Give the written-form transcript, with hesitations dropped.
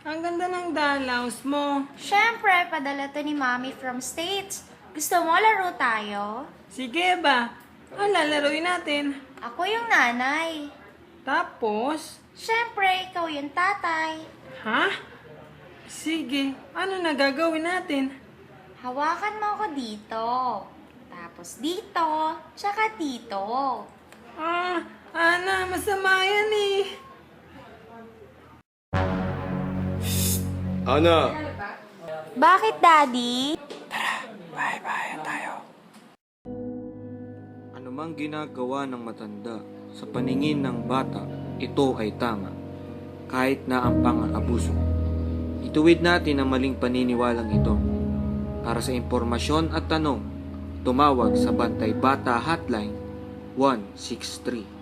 Ang ganda ng dalaws mo. Siyempre, padala to ni Mommy from States. Gusto mo laro tayo? Sige ba? Lalaroin natin. Ako yung nanay. Tapos, Siyempre, ikaw yung tatay. ha? Sige, ano na gagawin natin? Hawakan mo ako dito. Tapos dito, tsaka dito. Ana, masama yan eh. Ana! Bakit, Daddy? Bye-bye tayo. Anumang ginagawa ng matanda sa paningin ng bata, ito ay tama. Kahit na ang pang-abuso. Ituwid natin ang maling paniniwalang ito. Para sa impormasyon at tanong, tumawag sa Bantay Bata Hotline 163.